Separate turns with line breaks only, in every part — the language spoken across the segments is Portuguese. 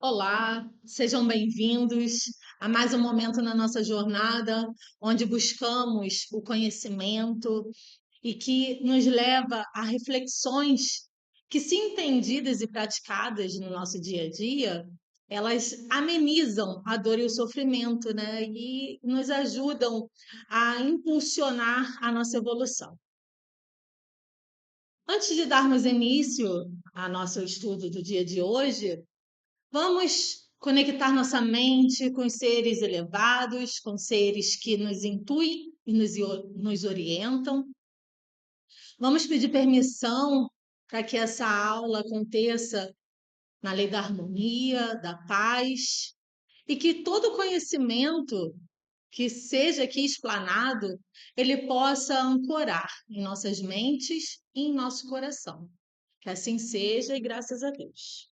Olá, sejam bem-vindos a mais um momento na nossa jornada, onde buscamos o conhecimento e que nos leva a reflexões que, se entendidas e praticadas no nosso dia a dia, elas amenizam a dor e o sofrimento, né? E nos ajudam a impulsionar a nossa evolução. Antes de darmos início ao nosso estudo do dia de hoje, vamos conectar nossa mente com os seres elevados, com seres que nos intuem e nos orientam. Vamos pedir permissão para que essa aula aconteça na lei da harmonia, da paz, e que todo conhecimento que seja aqui explanado, ele possa ancorar em nossas mentes e em nosso coração. Que assim seja e graças a Deus.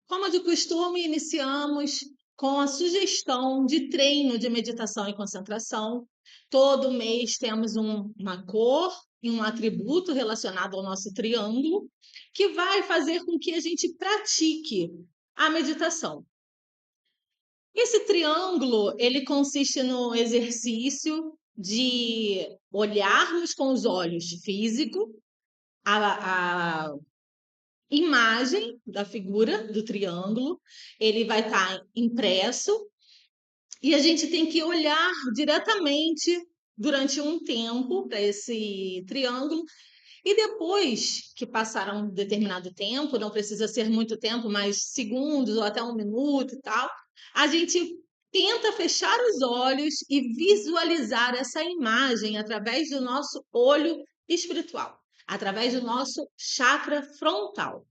Como de costume, iniciamos com a sugestão de treino de meditação e concentração. Todo mês temos uma cor e um atributo relacionado ao nosso triângulo, que vai fazer com que a gente pratique a meditação. Esse triângulo, ele consiste no exercício de olharmos com os olhos físicos a imagem da figura do triângulo, ele vai estar impresso e a gente tem que olhar diretamente durante um tempo para esse triângulo e depois que passar um determinado tempo, não precisa ser muito tempo, mas segundos ou até um minuto e tal, a gente tenta fechar os olhos e visualizar essa imagem através do nosso olho espiritual, através do nosso chakra frontal.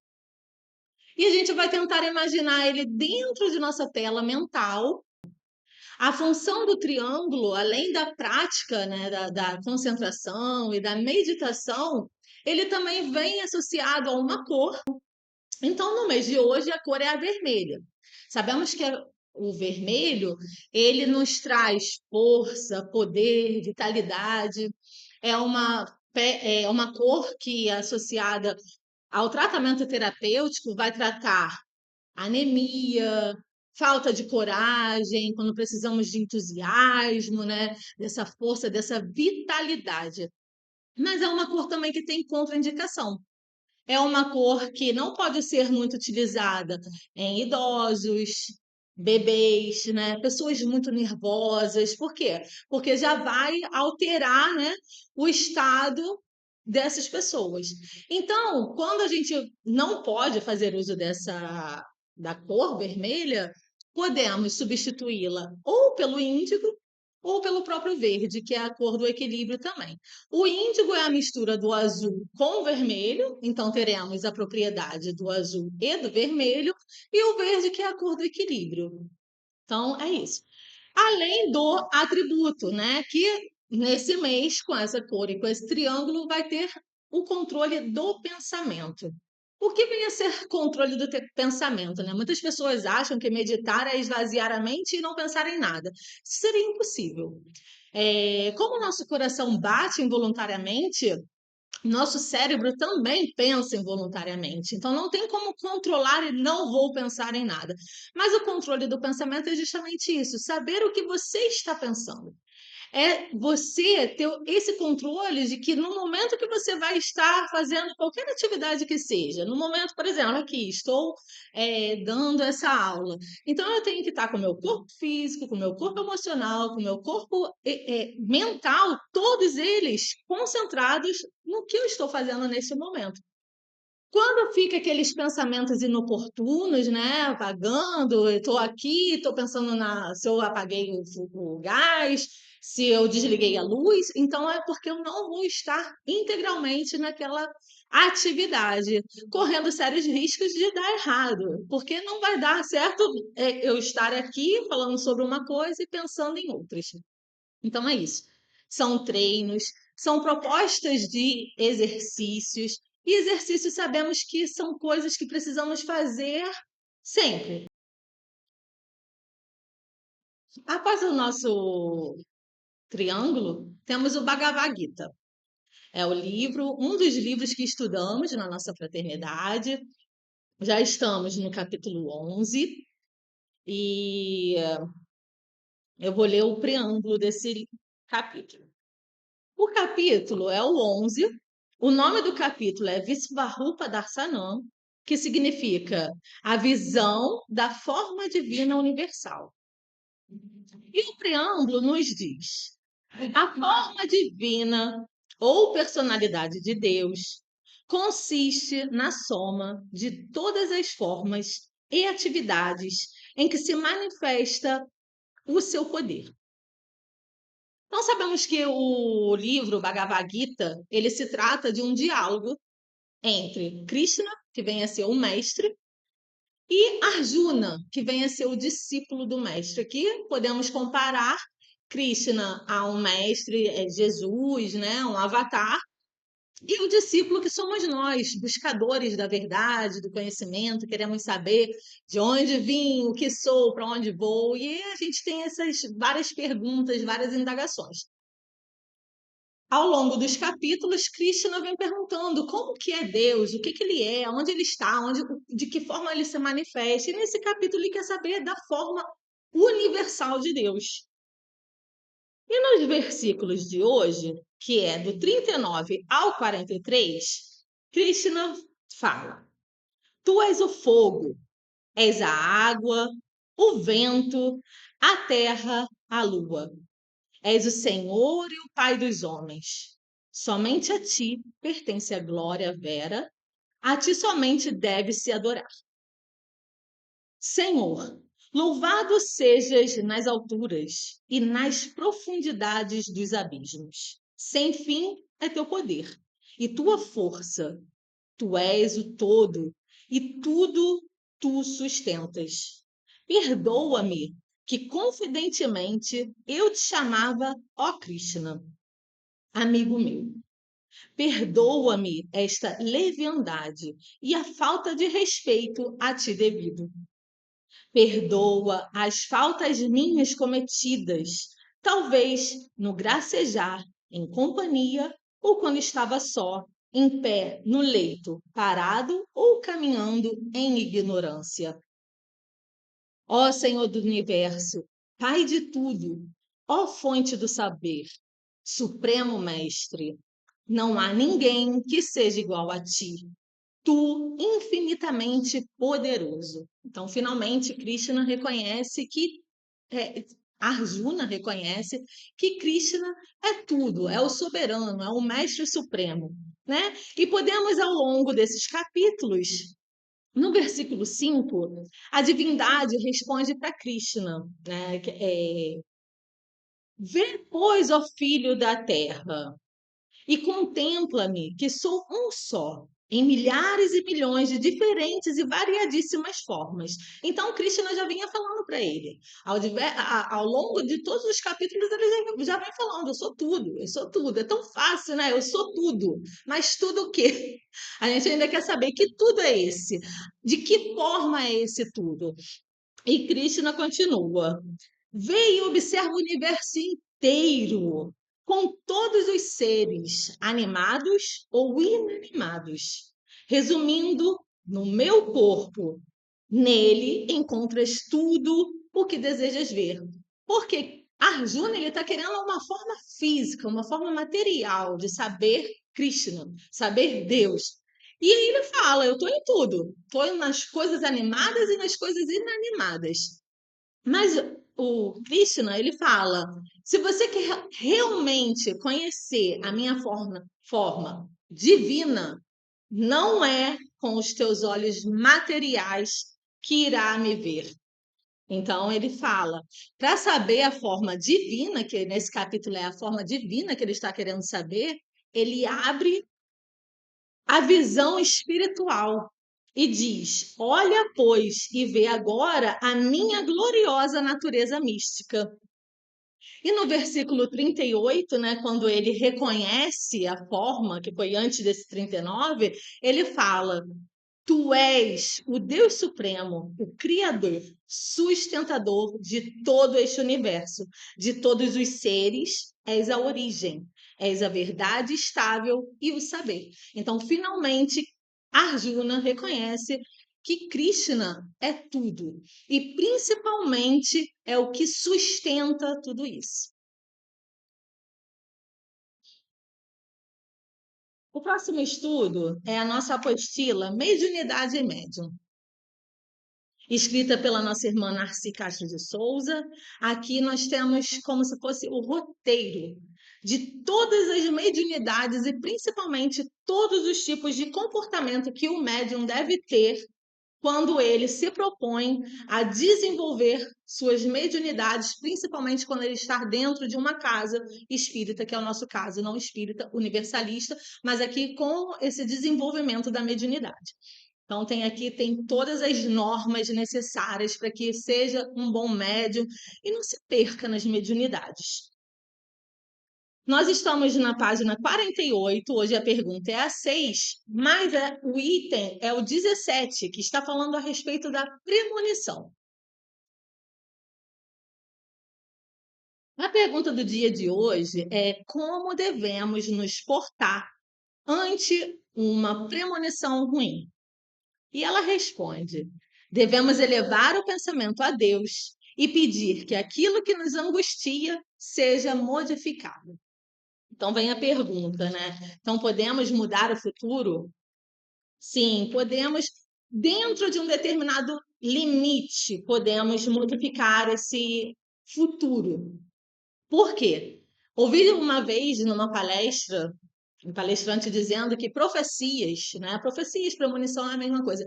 E a gente vai tentar imaginar ele dentro de nossa tela mental. A função do triângulo, além da prática, né, da concentração e da meditação, ele também vem associado a uma cor. Então, no mês de hoje, a cor é a vermelha. Sabemos que o vermelho, ele nos traz força, poder, vitalidade. É uma cor que é associada ao tratamento terapêutico, vai tratar anemia, falta de coragem, quando precisamos de entusiasmo, né? Dessa força, dessa vitalidade. Mas é uma cor também que tem contraindicação. É uma cor que não pode ser muito utilizada em idosos, bebês, né? Pessoas muito nervosas. Por quê? Porque já vai alterar, né, o estado dessas pessoas. Então, quando a gente não pode fazer uso da cor vermelha, podemos substituí-la ou pelo índigo ou pelo próprio verde, que é a cor do equilíbrio também. O índigo é a mistura do azul com o vermelho, então teremos a propriedade do azul e do vermelho, e o verde, que é a cor do equilíbrio. Então, é isso. Além do atributo, né? Que nesse mês, com essa cor e com esse triângulo, vai ter o controle do pensamento. O que vem a ser controle do pensamento, né? Muitas pessoas acham que meditar é esvaziar a mente e não pensar em nada. Isso seria impossível. Como o nosso coração bate involuntariamente, nosso cérebro também pensa involuntariamente. Então, não tem como controlar e não vou pensar em nada. Mas o controle do pensamento é justamente isso: saber o que você está pensando. É você ter esse controle de que no momento que você vai estar fazendo qualquer atividade que seja, no momento, por exemplo, aqui estou dando essa aula, então eu tenho que estar com o meu corpo físico, com o meu corpo emocional, com o meu corpo mental, todos eles concentrados no que eu estou fazendo nesse momento. Quando fica aqueles pensamentos inoportunos, né, vagando, estou aqui, estou pensando se eu apaguei o gás, se eu desliguei a luz, então é porque eu não vou estar integralmente naquela atividade, correndo sérios riscos de dar errado, porque não vai dar certo eu estar aqui falando sobre uma coisa e pensando em outras. Então é isso. São treinos, são propostas de exercícios, e exercícios sabemos que são coisas que precisamos fazer sempre. Após o nosso triângulo, temos o Bhagavad Gita. É o livro, um dos livros que estudamos na nossa fraternidade. Já estamos no capítulo 11 e eu vou ler o preâmbulo desse capítulo. O capítulo é o 11. O nome do capítulo é Visvarupa Darsanam, que significa a visão da forma divina universal. E o preâmbulo nos diz: a forma divina ou personalidade de Deus consiste na soma de todas as formas e atividades em que se manifesta o seu poder. Então sabemos que o livro Bhagavad Gita, ele se trata de um diálogo entre Krishna, que vem a ser o mestre, e Arjuna, que vem a ser o discípulo do mestre. Aqui podemos comparar Krishna a um mestre, Jesus, né, um avatar, e o discípulo que somos nós, buscadores da verdade, do conhecimento, queremos saber de onde vim, o que sou, para onde vou, e a gente tem essas várias perguntas, várias indagações. Ao longo dos capítulos, Krishna vem perguntando como que é Deus, o que que ele é, onde ele está, de que forma ele se manifesta. E nesse capítulo ele quer saber da forma universal de Deus. E nos versículos de hoje, que é do 39 ao 43, Krishna fala: Tu és o fogo, és a água, o vento, a terra, a lua. És o Senhor e o Pai dos homens. Somente a ti pertence a glória vera, a ti somente deve-se adorar. Senhor, louvado sejas nas alturas e nas profundidades dos abismos. Sem fim é teu poder e tua força. Tu és o todo e tudo tu sustentas. Perdoa-me que confidentemente eu te chamava, ó Krishna, amigo meu. Perdoa-me esta leviandade e a falta de respeito a ti devido. Perdoa as faltas minhas cometidas, talvez no gracejar, em companhia, ou quando estava só, em pé, no leito, parado ou caminhando em ignorância. Ó Senhor do universo, Pai de tudo, ó fonte do saber, Supremo Mestre, não há ninguém que seja igual a ti, tu infinitamente poderoso. Então, finalmente, Krishna reconhece que é, Arjuna reconhece que Krishna é tudo, é o soberano, é o mestre supremo, né? E podemos, ao longo desses capítulos, no versículo 5, a divindade responde para Krishna, né? Vê, pois, ó filho da terra, e contempla-me, que sou um só, em milhares e milhões de diferentes e variadíssimas formas. Então, Krishna já vinha falando para ele. Ao longo de todos os capítulos, ele já vem falando: eu sou tudo, eu sou tudo. É tão fácil, né? Eu sou tudo. Mas tudo o quê? A gente ainda quer saber que tudo é esse. De que forma é esse tudo? E Krishna continua. Vê e observa o universo inteiro, com todos os seres, animados ou inanimados. Resumindo, no meu corpo, nele encontras tudo o que desejas ver. Porque Arjuna ele está querendo uma forma física, uma forma material de saber Krishna, saber Deus. E aí ele fala: eu estou em tudo, estou nas coisas animadas e nas coisas inanimadas. Mas o Krishna, ele fala: se você quer realmente conhecer a minha forma divina, não é com os teus olhos materiais que irá me ver. Então ele fala, para saber a forma divina, que nesse capítulo é a forma divina que ele está querendo saber, ele abre a visão espiritual e diz: Olha, pois, e vê agora a minha gloriosa natureza mística. E no versículo 38, né, quando ele reconhece a forma, que foi antes desse 39, ele fala: Tu és o Deus Supremo, o Criador, sustentador de todo este universo, de todos os seres, és a origem, és a verdade estável e o saber. Então, finalmente, Arjuna reconhece que Krishna é tudo e principalmente é o que sustenta tudo isso. O próximo estudo é a nossa apostila Mediunidade e Médium, escrita pela nossa irmã Narci Castro de Souza. Aqui nós temos como se fosse o roteiro de todas as mediunidades e principalmente todos os tipos de comportamento que o médium deve ter quando ele se propõe a desenvolver suas mediunidades, principalmente quando ele está dentro de uma casa espírita, que é o nosso caso, não espírita, universalista, mas aqui com esse desenvolvimento da mediunidade. Então, tem todas as normas necessárias para que seja um bom médium e não se perca nas mediunidades. Nós estamos na página 48, hoje a pergunta é a 6, mas o item é o 17, que está falando a respeito da premonição. A pergunta do dia de hoje é como devemos nos portar ante uma premonição ruim? E ela responde: devemos elevar o pensamento a Deus e pedir que aquilo que nos angustia seja modificado. Então vem a pergunta, né? Então podemos mudar o futuro? Sim, podemos, dentro de um determinado limite, podemos modificar esse futuro. Por quê? Ouvi uma vez numa palestra, um palestrante dizendo que profecias, né? Profecias, premonição é a mesma coisa,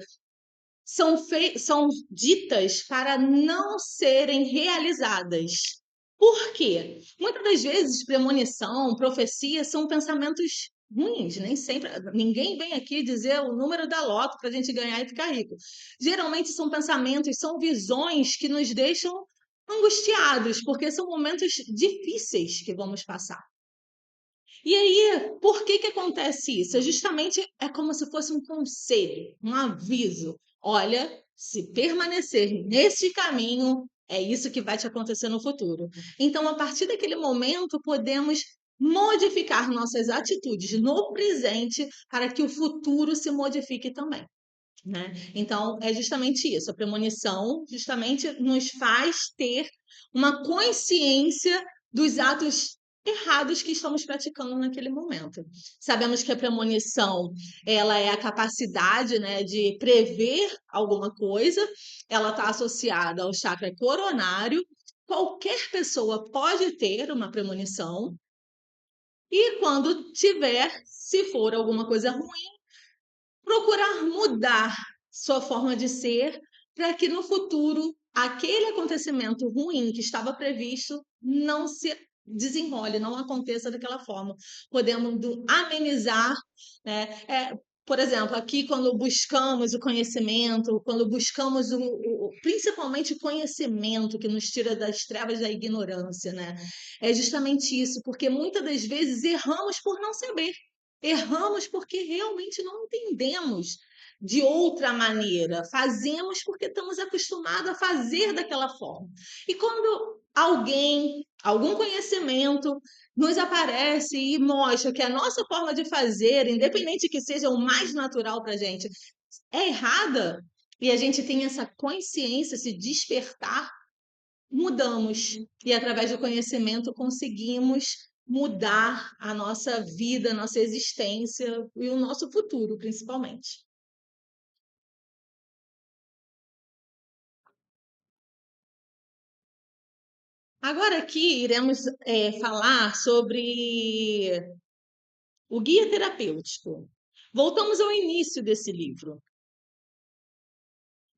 são ditas para não serem realizadas. Por quê? Muitas das vezes, premonição, profecia são pensamentos ruins, nem sempre. Ninguém vem aqui dizer o número da loto para a gente ganhar e ficar rico. Geralmente são pensamentos, são visões que nos deixam angustiados, porque são momentos difíceis que vamos passar. E aí, por que que acontece isso? Justamente é como se fosse um conselho, um aviso. Olha, se permanecer nesse caminho, é isso que vai te acontecer no futuro. Então, a partir daquele momento, podemos modificar nossas atitudes no presente para que o futuro se modifique também, né? Então, é justamente isso. A premonição justamente nos faz ter uma consciência dos atos errados que estamos praticando naquele momento. Sabemos que a premonição, ela é a capacidade, né, de prever alguma coisa, ela está associada ao chakra coronário. Qualquer pessoa pode ter uma premonição, e quando tiver, se for alguma coisa ruim, procurar mudar sua forma de ser para que no futuro aquele acontecimento ruim que estava previsto não se desenrole, não aconteça daquela forma. Podemos amenizar, né? Por exemplo, aqui quando buscamos o conhecimento, quando buscamos principalmente o conhecimento que nos tira das trevas da ignorância, né? É justamente isso, porque muitas das vezes erramos por não saber. Erramos porque realmente não entendemos de outra maneira. Fazemos porque estamos acostumados a fazer daquela forma. E quando alguém, algum conhecimento, nos aparece e mostra que a nossa forma de fazer, independente que seja o mais natural para a gente, é errada, e a gente tem essa consciência, se despertar, mudamos. E através do conhecimento conseguimos mudar a nossa vida, a nossa existência e o nosso futuro, principalmente. Agora aqui iremos falar sobre o guia terapêutico. Voltamos ao início desse livro.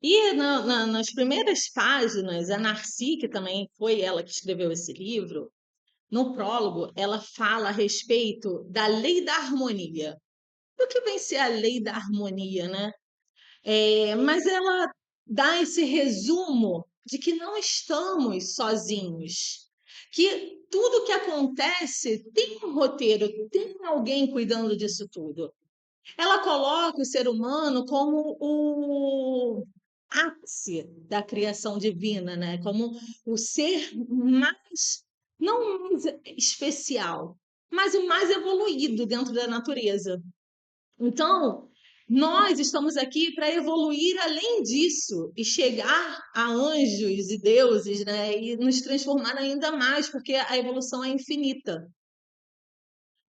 E nas primeiras páginas, a Narci, que também foi ela que escreveu esse livro, no prólogo, ela fala a respeito da lei da harmonia. O que vem ser a lei da harmonia, né? Mas ela dá esse resumo de que não estamos sozinhos, que tudo que acontece tem um roteiro, tem alguém cuidando disso tudo. Ela coloca o ser humano como o ápice da criação divina, né? Como o ser mais, não mais especial, mas o mais evoluído dentro da natureza. Então, Nós estamos aqui para evoluir além disso e chegar a anjos e deuses, né? E nos transformar ainda mais, porque a evolução é infinita.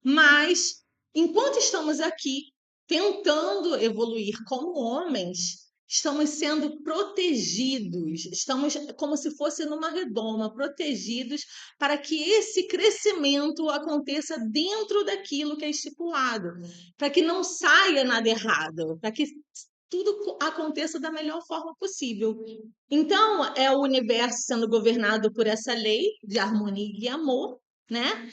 Mas, enquanto estamos aqui tentando evoluir como homens, estamos sendo protegidos, estamos como se fosse numa redoma, protegidos para que esse crescimento aconteça dentro daquilo que é estipulado, para que não saia nada errado, para que tudo aconteça da melhor forma possível. Então, é o universo sendo governado por essa lei de harmonia e amor, né?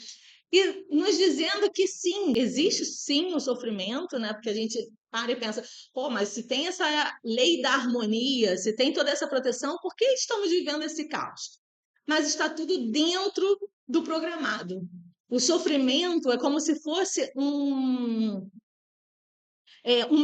E nos dizendo que sim, existe sim o sofrimento, né? Porque a gente para e pensa, pô, mas se tem essa lei da harmonia, se tem toda essa proteção, por que estamos vivendo esse caos? Mas está tudo dentro do programado. O sofrimento é como se fosse um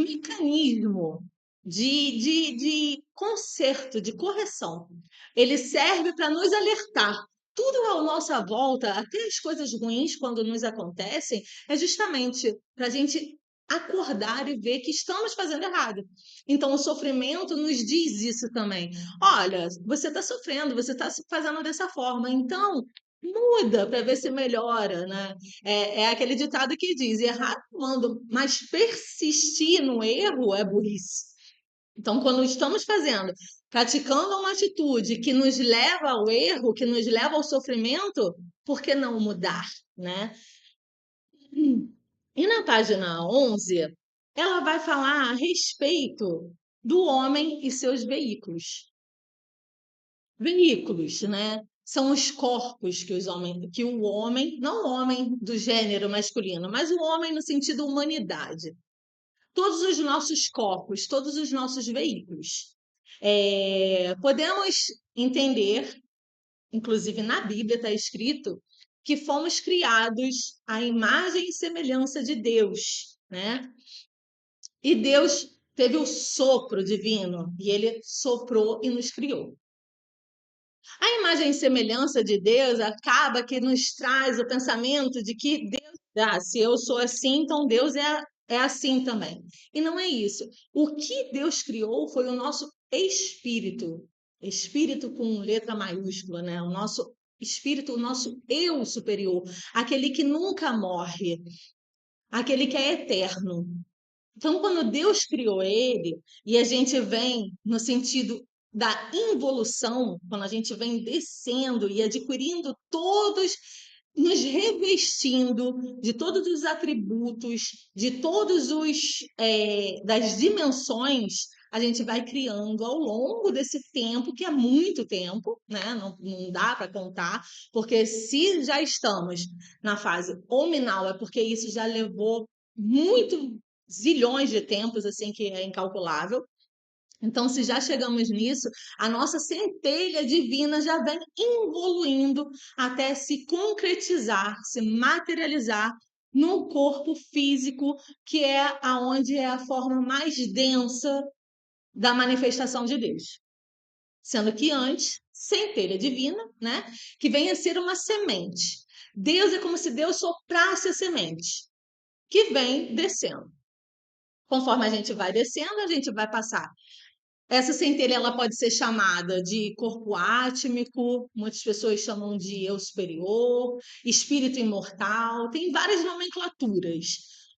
mecanismo de conserto, de correção. Ele serve para nos alertar. Tudo à nossa volta, até as coisas ruins, quando nos acontecem, é justamente para a gente acordar e ver que estamos fazendo errado. Então, o sofrimento nos diz isso também. Olha, você está sofrendo, você está se fazendo dessa forma, então muda para ver se melhora, né? É aquele ditado que diz: errar quando, mas persistir no erro é burrice. Então, quando estamos fazendo, praticando uma atitude que nos leva ao erro, que nos leva ao sofrimento, por que não mudar, né? E na página 11, ela vai falar a respeito do homem e seus veículos. Veículos, né? São os corpos que o homem, não o homem do gênero masculino, mas o homem no sentido humanidade. Todos os nossos corpos, todos os nossos veículos. Podemos entender, inclusive na Bíblia está escrito, que fomos criados à imagem e semelhança de Deus, né? E Deus teve o sopro divino e ele soprou e nos criou. A imagem e semelhança de Deus acaba que nos traz o pensamento de que Deus, se eu sou assim, então Deus é assim também. E não é isso. O que Deus criou foi o nosso espírito, espírito com letra maiúscula, né? O nosso espírito, o nosso eu superior, aquele que nunca morre, aquele que é eterno. Então, quando Deus criou ele, e a gente vem no sentido da involução, quando a gente vem descendo e adquirindo todos, nos revestindo de todos os atributos, de todos os das dimensões, a gente vai criando ao longo desse tempo, que é muito tempo, né? Não dá para contar, porque se já estamos na fase hominal, é porque isso já levou muito zilhões de tempos, assim, que é incalculável. Então, se já chegamos nisso, a nossa centelha divina já vem evoluindo até se concretizar, se materializar no corpo físico, que é aonde é a forma mais densa da manifestação de Deus. Sendo que antes, centelha divina, né, que vem a ser uma semente. Deus é como se Deus soprasse a semente, que vem descendo. Conforme a gente vai descendo, a gente vai passar. Essa centelha ela pode ser chamada de corpo átmico, muitas pessoas chamam de eu superior, espírito imortal, tem várias nomenclaturas,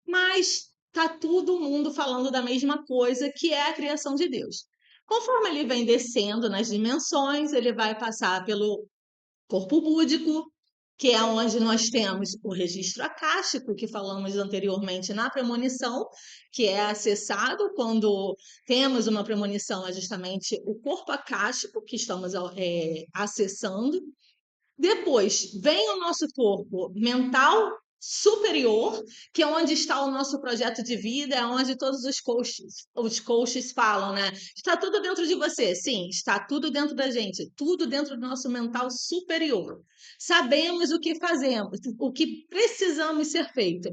mas tá todo mundo falando da mesma coisa, que é a criação de Deus. Conforme ele vem descendo nas dimensões, ele vai passar pelo corpo búdico, que é onde nós temos o registro acástico, que falamos anteriormente na premonição, que é acessado quando temos uma premonição, é justamente o corpo acástico que estamos acessando. Depois vem o nosso corpo mental superior, que é onde está o nosso projeto de vida, é onde todos os coaches falam, né? Está tudo dentro de você, sim, está tudo dentro da gente, tudo dentro do nosso mental superior. Sabemos o que fazemos, o que precisamos ser feito,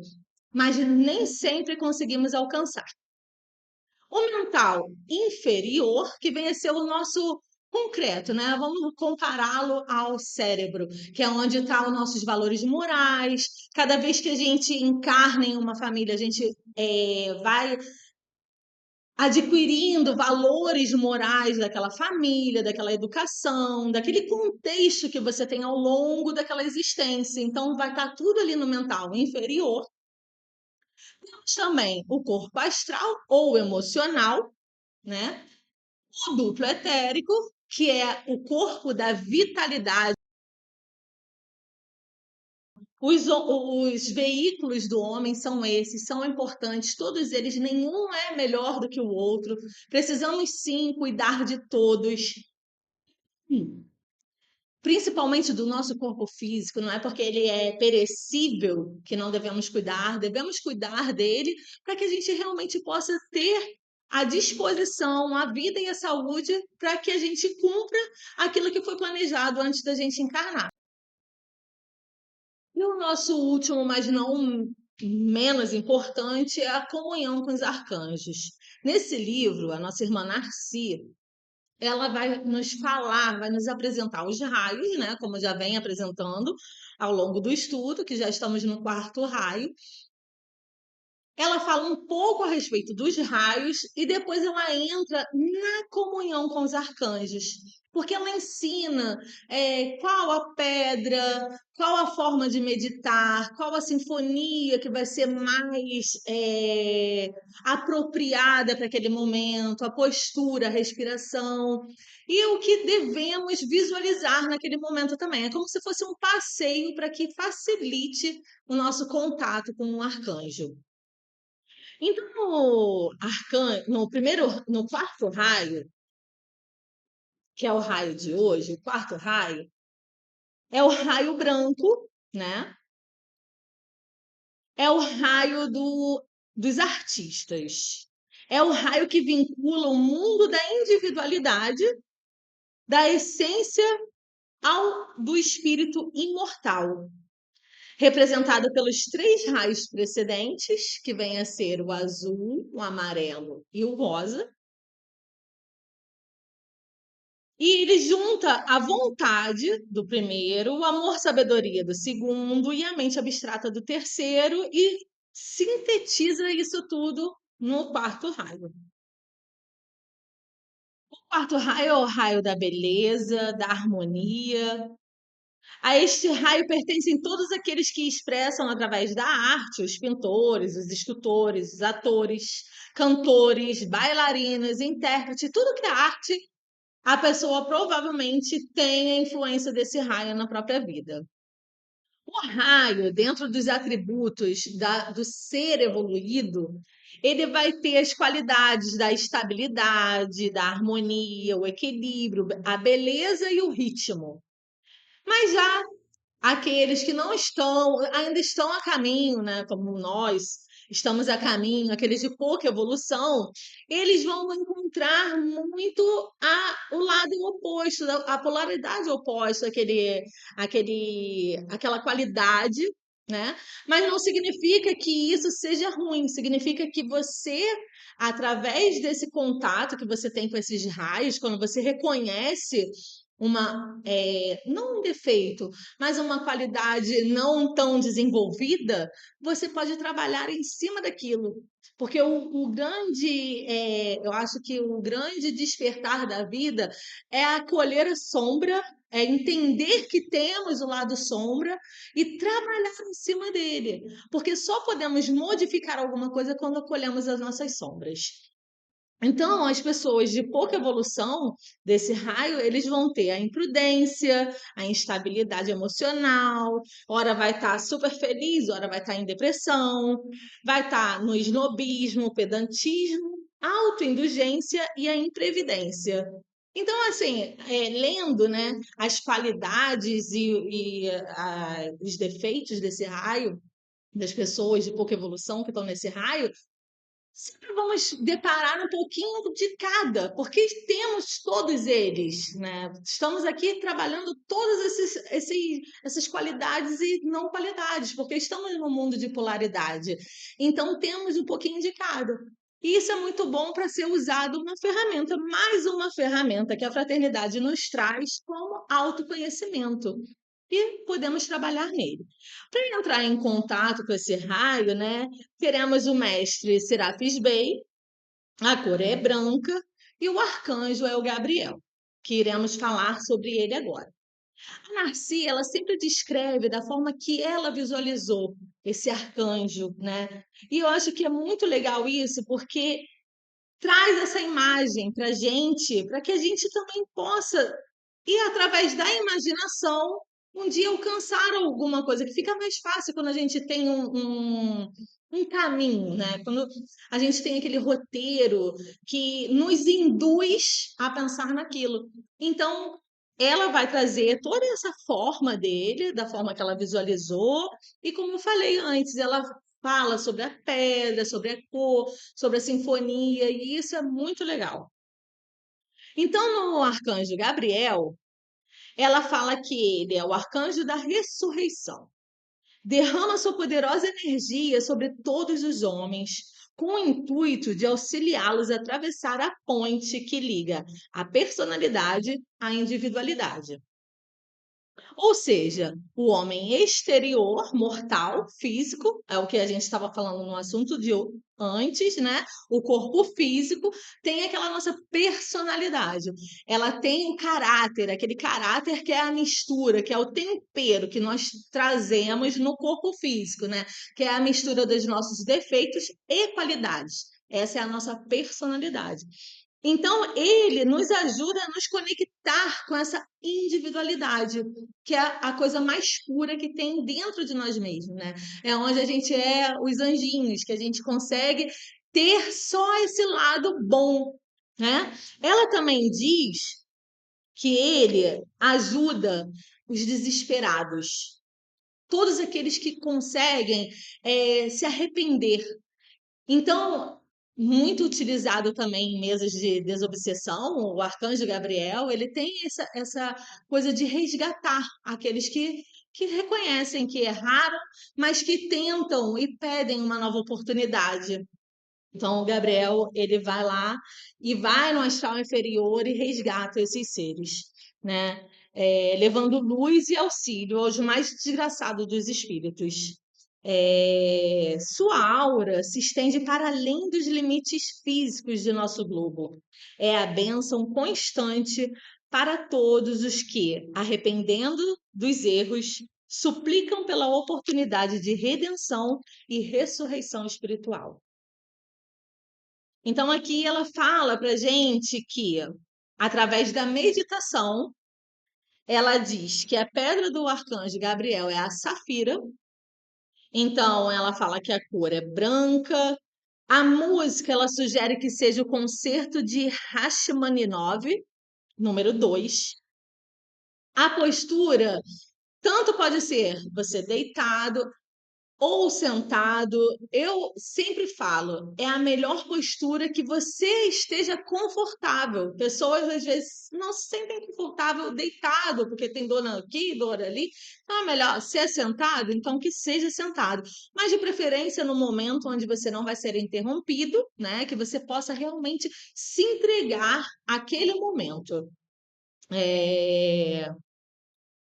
mas nem sempre conseguimos alcançar. O mental inferior, que vem a ser o nosso concreto, né? Vamos compará-lo ao cérebro, que é onde estão os nossos valores morais. Cada vez que a gente encarna em uma família, a gente vai adquirindo valores morais daquela família, daquela educação, daquele contexto que você tem ao longo daquela existência. Então, vai estar tudo ali no mental inferior. Temos também o corpo astral ou emocional, né? O duplo etérico, que é o corpo da vitalidade. Os veículos do homem são esses, são importantes, todos eles, nenhum é melhor do que o outro. Precisamos sim cuidar de todos, principalmente do nosso corpo físico, não é porque ele é perecível que não devemos cuidar dele para que a gente realmente possa ter a disposição, a vida e a saúde para que a gente cumpra aquilo que foi planejado antes da gente encarnar. E o nosso último, mas não menos importante, é a comunhão com os arcanjos. Nesse livro, a nossa irmã Narci, ela vai nos falar, vai nos apresentar os raios, né? Como já vem apresentando ao longo do estudo, que já estamos no quarto raio. Ela fala um pouco a respeito dos raios e depois ela entra na comunhão com os arcanjos, porque ela ensina qual a pedra, qual a forma de meditar, qual a sinfonia que vai ser mais apropriada para aquele momento, a postura, a respiração e o que devemos visualizar naquele momento também. É como se fosse um passeio para que facilite o nosso contato com o arcanjo. Então, no quarto raio, que é o raio de hoje, o quarto raio, é o raio branco, né? É o raio dos artistas. É o raio que vincula o mundo da individualidade, da essência do espírito imortal, representado pelos três raios precedentes, que vem a ser o azul, o amarelo e o rosa. E ele junta a vontade do primeiro, o amor-sabedoria do segundo e a mente abstrata do terceiro e sintetiza isso tudo no quarto raio. O quarto raio é o raio da beleza, da harmonia. A este raio pertencem todos aqueles que expressam através da arte, os pintores, os escultores, os atores, cantores, bailarinas, intérpretes, tudo que é arte a pessoa provavelmente tem a influência desse raio na própria vida. O raio, dentro dos atributos do ser evoluído, ele vai ter as qualidades da estabilidade, da harmonia, o equilíbrio, a beleza e o ritmo. Mas já aqueles que não estão, ainda estão a caminho, né, como nós estamos a caminho, aqueles de pouca evolução, eles vão encontrar muito o lado oposto, a polaridade oposta, aquela qualidade, né? Mas não significa que isso seja ruim, significa que você, através desse contato que você tem com esses raios, quando você reconhece não um defeito, mas uma qualidade não tão desenvolvida, você pode trabalhar em cima daquilo. Porque eu acho que o grande despertar da vida é acolher a sombra, é entender que temos o lado sombra e trabalhar em cima dele. Porque só podemos modificar alguma coisa quando acolhemos as nossas sombras. Então, as pessoas de pouca evolução desse raio, eles vão ter a imprudência, a instabilidade emocional, ora vai estar super feliz, ora vai estar em depressão, vai estar no esnobismo, pedantismo, autoindulgência e a imprevidência. Então, assim, lendo, né, as qualidades e os defeitos desse raio, das pessoas de pouca evolução que estão nesse raio, sempre vamos deparar um pouquinho de cada, porque temos todos eles, né? Estamos aqui trabalhando todas essas qualidades e não qualidades, porque estamos num mundo de polaridade. Então, temos um pouquinho de cada. E isso é muito bom para ser usado uma ferramenta, mais uma ferramenta que a fraternidade nos traz como autoconhecimento. E podemos trabalhar nele. Para entrar em contato com esse raio, né, teremos o mestre Serafis Bey, A cor é branca e o arcanjo é o Gabriel, que iremos falar sobre ele agora. A Narci, ela sempre descreve da forma que ela visualizou esse arcanjo, né? E eu acho que é muito legal isso, porque traz essa imagem para gente, para que a gente também possa ir através da imaginação um dia alcançar alguma coisa, que fica mais fácil quando a gente tem um caminho, né? Quando a gente tem aquele roteiro que nos induz a pensar naquilo. Então, ela vai trazer toda essa forma dele, da forma que ela visualizou, e como eu falei antes, ela fala sobre a pedra, sobre a cor, sobre a sinfonia, e isso é muito legal. Então, no arcanjo Gabriel, ela fala que ele é o arcanjo da ressurreição. Derrama sua poderosa energia sobre todos os homens, com o intuito de auxiliá-los a atravessar a ponte que liga a personalidade à individualidade. Ou seja, o homem exterior, mortal, físico, é o que a gente estava falando no assunto de antes, né? O corpo físico tem aquela nossa personalidade. Ela tem o caráter, aquele caráter que é a mistura, que é o tempero que nós trazemos no corpo físico, né? Que é a mistura dos nossos defeitos e qualidades. Essa é a nossa personalidade. Então, ele nos ajuda a nos conectar com essa individualidade, que é a coisa mais pura que tem dentro de nós mesmos, né? É onde a gente é os anjinhos, que a gente consegue ter só esse lado bom, né? Ela também diz que ele ajuda os desesperados, todos aqueles que conseguem se arrepender. Então, muito utilizado também em mesas de desobsessão, o arcanjo Gabriel, ele tem essa coisa de resgatar aqueles que reconhecem que erraram, mas que tentam e pedem uma nova oportunidade. Então, o Gabriel, ele vai lá e vai no astral inferior e resgata esses seres, né? Levando luz e auxílio aos mais desgraçados dos espíritos. Sua aura se estende para além dos limites físicos de nosso globo. É a bênção constante para todos os que, arrependendo dos erros, suplicam pela oportunidade de redenção e ressurreição espiritual. Então, aqui ela fala para gente que, através da meditação, ela diz que a pedra do arcanjo Gabriel é a safira. Então, ela fala que a cor é branca. A música, ela sugere que seja o concerto de Rachmaninoff, número 2. A postura, tanto pode ser você deitado ou sentado, eu sempre falo, é a melhor postura que você esteja confortável. Pessoas às vezes não se sentem confortável deitado, porque tem dor aqui, dor ali. Então é melhor ser sentado, então que seja sentado. Mas de preferência no momento onde você não vai ser interrompido, né? Que você possa realmente se entregar àquele momento. É,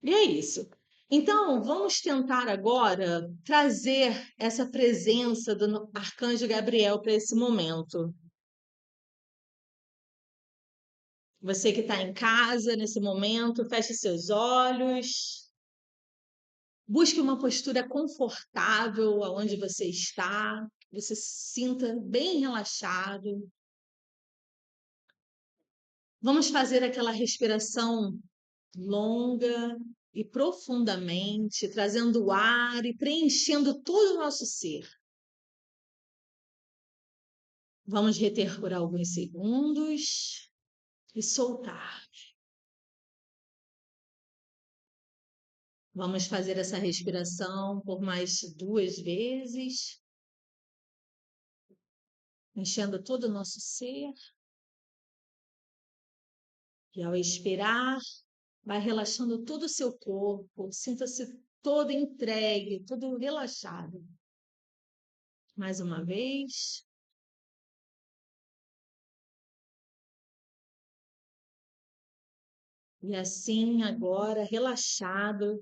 e é isso. Então, vamos tentar agora trazer essa presença do Arcanjo Gabriel para esse momento. Você que está em casa nesse momento, feche seus olhos, busque uma postura confortável aonde você está, que você se sinta bem relaxado. Vamos fazer aquela respiração longa e profundamente, trazendo o ar e preenchendo todo o nosso ser. Vamos reter por alguns segundos e soltar. Vamos fazer essa respiração por mais 2 vezes, enchendo todo o nosso ser. E ao expirar, vai relaxando todo o seu corpo, sinta-se todo entregue, todo relaxado. Mais uma vez. E assim, agora, relaxado,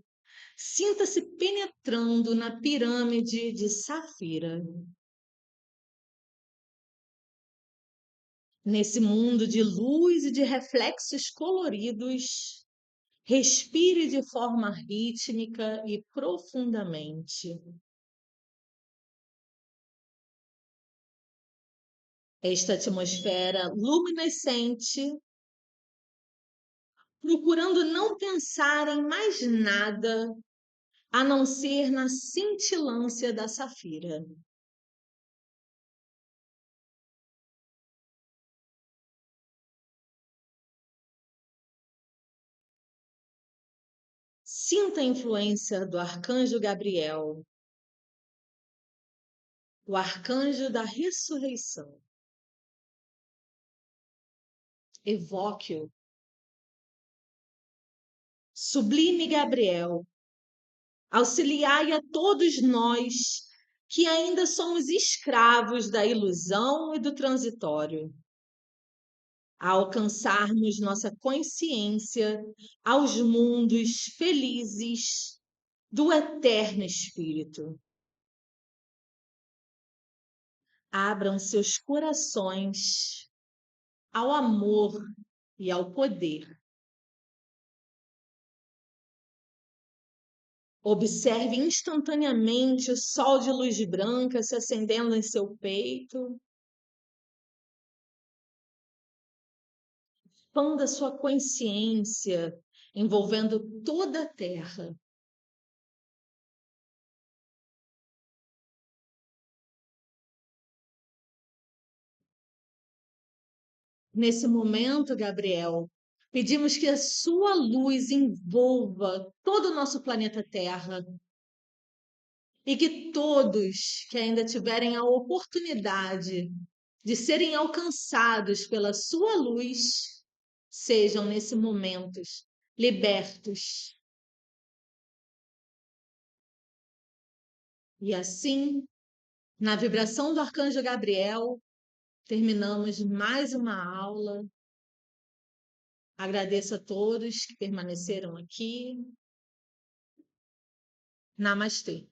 sinta-se penetrando na pirâmide de Safira. Nesse mundo de luz e de reflexos coloridos, respire de forma rítmica e profundamente. Esta atmosfera luminescente, procurando não pensar em mais nada a não ser na cintilância da safira. Sinta a influência do arcanjo Gabriel, o arcanjo da ressurreição. Evoque-o. Sublime Gabriel, auxiliai a todos nós que ainda somos escravos da ilusão e do transitório, a alcançarmos nossa consciência aos mundos felizes do eterno Espírito. Abram seus corações ao amor e ao poder. Observe instantaneamente o sol de luz branca se acendendo em seu peito. Expanda sua consciência, envolvendo toda a Terra. Nesse momento, Gabriel, pedimos que a sua luz envolva todo o nosso planeta Terra e que todos que ainda tiverem a oportunidade de serem alcançados pela sua luz sejam, nesse momento, libertos. E assim, na vibração do Arcanjo Gabriel, terminamos mais uma aula. Agradeço a todos que permaneceram aqui. Namastê.